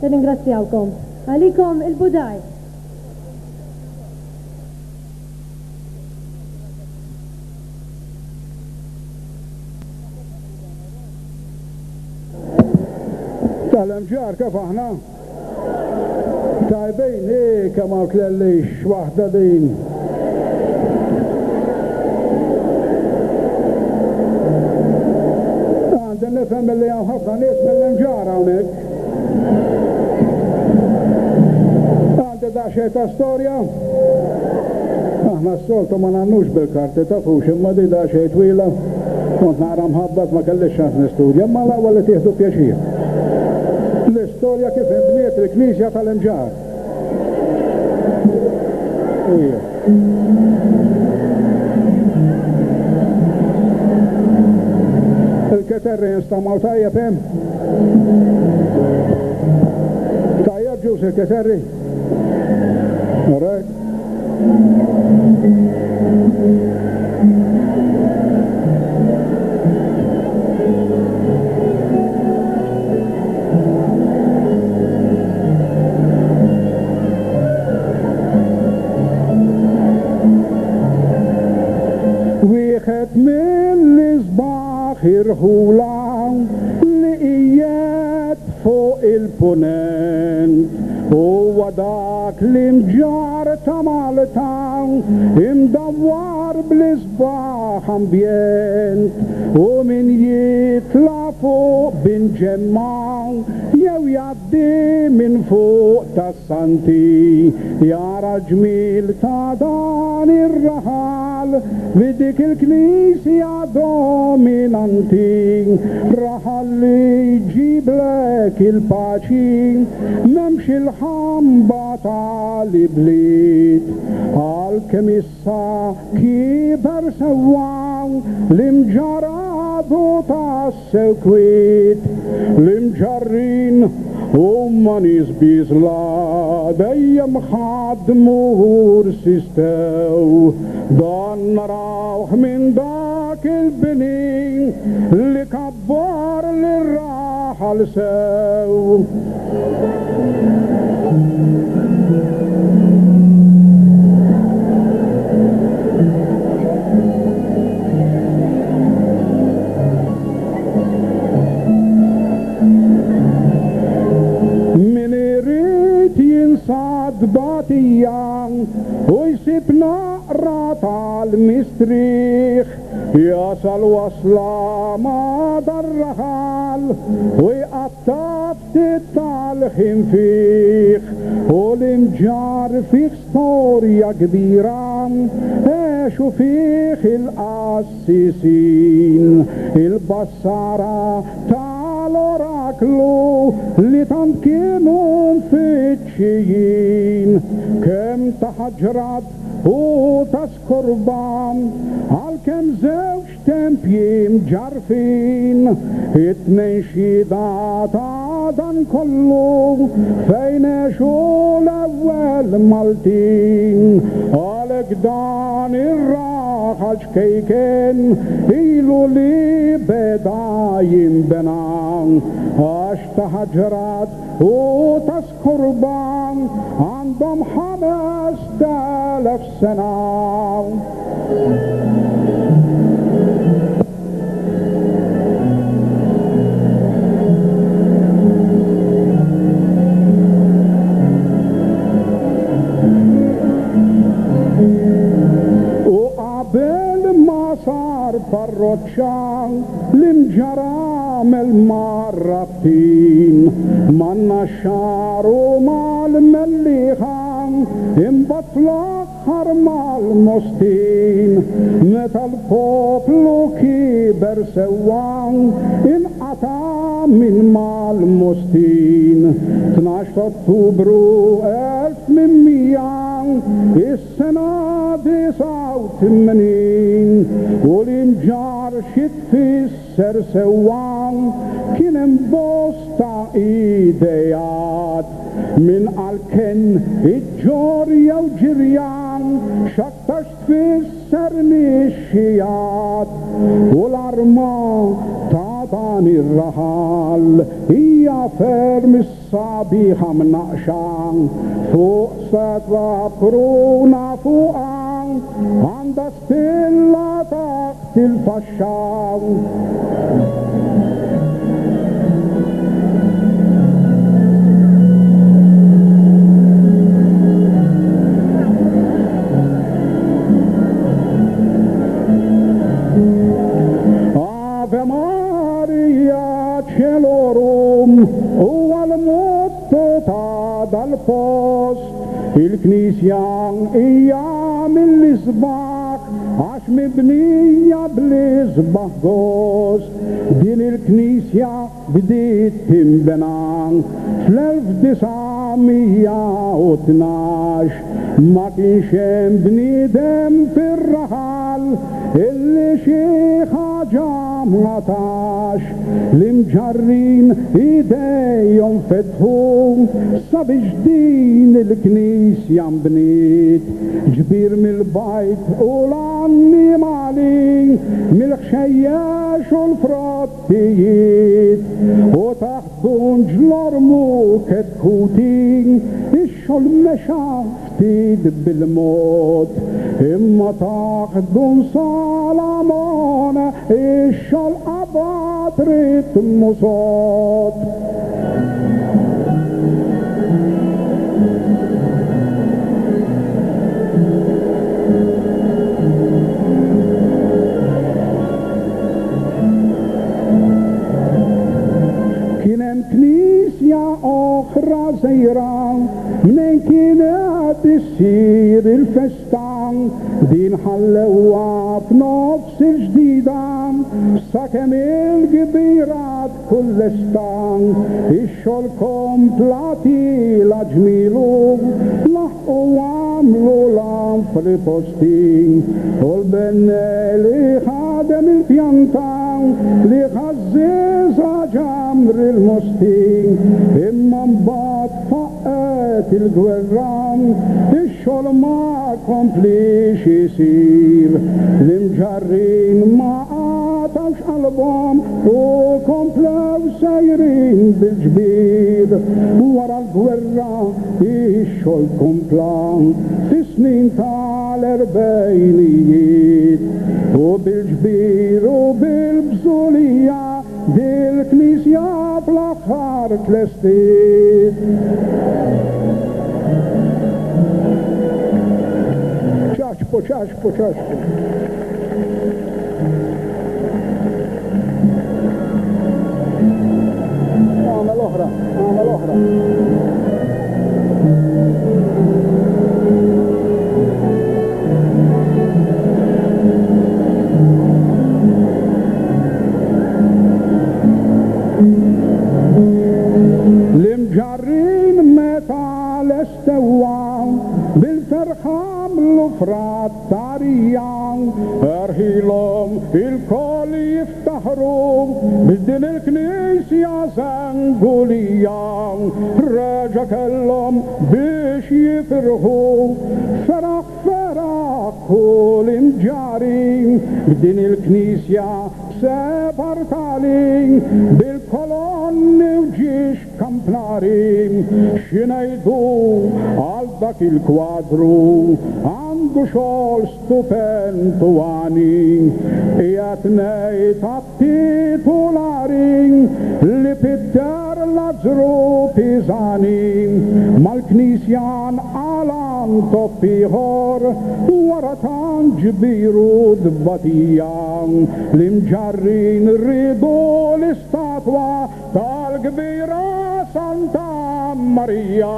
Ringrazzjawkom. Għalikom il-budaj. Tal-MGR kif aħna? Tajbejn kemm tlellix waħda din. Għandin nifhem li hemm ħafna nies mill-MGR hawnhekk. Għandi daqsxejn ta' storja. Aħna s-soltu ma nagħmlux bil-karti tafux imma di daqsxejn twila. Kont naqra mħabbat ma kellix ċans nistudja, imma l-ewwel li tieħdu pjaċir. L-istorja kif inbniet il-Knisja tal-MGR. Il-keterri jinstamaw tajjeb hemm. Tajjeb ġus il-keterri. All right. Wieħed mill-isbaħ irħula li qiegħed fuq il-punent huwa dak l-imġar ta' Malta imdawwar bl-isbaħ ambjent u min jitla fuq b'inġemma jew jgħaddi minn fuq tas-santi jara ġmiel ta' dan ir-raħal bidik il-Knisja dominanti raħal li jġiblek il-paċi m'hemmx il-ħamba tal-ibliet għalkemm issa kiber sewwa l-imġaradu tas-sekwiet l-imġarrin huma nies biżla dejjem ħadmu rsistew dan narawh minn dak il-bini li kabbar lir-raħal sew. Batija u jsib naqra tal-mistriħ jasal wasla ma dar-raħal u jqattaf tal-ħin fiħ u l-imġar fiħ storja kbira eħxu fiħ il-qassisin il-bassara tal-oraklu li tant kienu mfittxijin kem ta' ħaġrat u ta' skorban għalkemm żewġ tempji mġarfin it-tnejn xhieda ta' dan kollu fejn għexu l-ewwel Maltin għalhekk dan ir-raħal xkejken ilu li beda jinbena għax ta' ħaġrat u ta' skorban għandhom 5000 sena. U qabel ma sar parroċċa l-imġara mel-marrabtin manna xaru mal-melliħa imbat l-aħħar mal-mostin meta l-poplu kiber sewwa inqata min mal-mostin 12 Ottubru 1800 is-sena 89 u l-imġar xit fisser sewwa kien hemm bosta idejat min għalken iġġor jew ġirjan xaktax tfisser nixxijat u l-arma ta' tani r-raħal hija ferm is-sabiħa mnaqxa fuq setwa b'kruna fuqha għandha stilla taħt il-faxxa. Ave Maria Celorum huwa l-motto ta' dal-post, il-Knisja hija mill-isbaħ għax mibnija bl-isbaħ gost. Din il-Knisja bdiet timbena fl-1912 ma kienx hemm bniedem fir-raħal illi xi ħaġa ma tax. L-imġarrin idejhom fetħu sabiex din il-Knisja mbniet, ġbir mill-bajt u l-annimali, mill-ħxejjex u l-frottijiet, u taħt bunġ l-ormu ketkuti, ix-xogħol mexa ftit bil-mod, imma taħt dun Salamone ix-xogħol qabad ritmu sod. Knisja oħra żejra minn kienet issir il-festan, din ħallewha f'nofs il-ġdida sakemm il-kbirat kull-estan. Ix-xogħol komplati l-ġmielu laħqu għamlu l-anfri posti, u l-bennel li ħadem il-pjanta li ħazziża ġamr il-mosti, imma mbagħad faqqet il-gwerra ix-xogħol ma komplix isir. L-imġarrin ma qatawx qalbhom u komplew sejrin bil-ġbir. Wara l-gwerra ix-xogħol kompla fis-snin tal-erbejnijiet, u bil-ġbir u bil-bżulija dil-Knisja fl-aħħar tlestiet. ċaċpo. Għamel oħra. L-imġarrin meta l-estewa bil-ferħam l-frattarija erħilhom il-koll jiftaħru bid-din il-Knisja Żangulija. Reġa' kellhom biex jifirħu feraħ kull imġarrin b'din il-Knisja separtali bil-kolonni u ġiex kamplari. Xinejdu għal dak il-kwadru għandu xogħol stupendu għani, qiegħed ngħid għat-titolari li pidder l-aġru Pisani mal-Knisjan għalan toppiħor wara tan ġbiru d-batija. L-imġarrin rridu l-istatwa tal-kbira Santa Marija.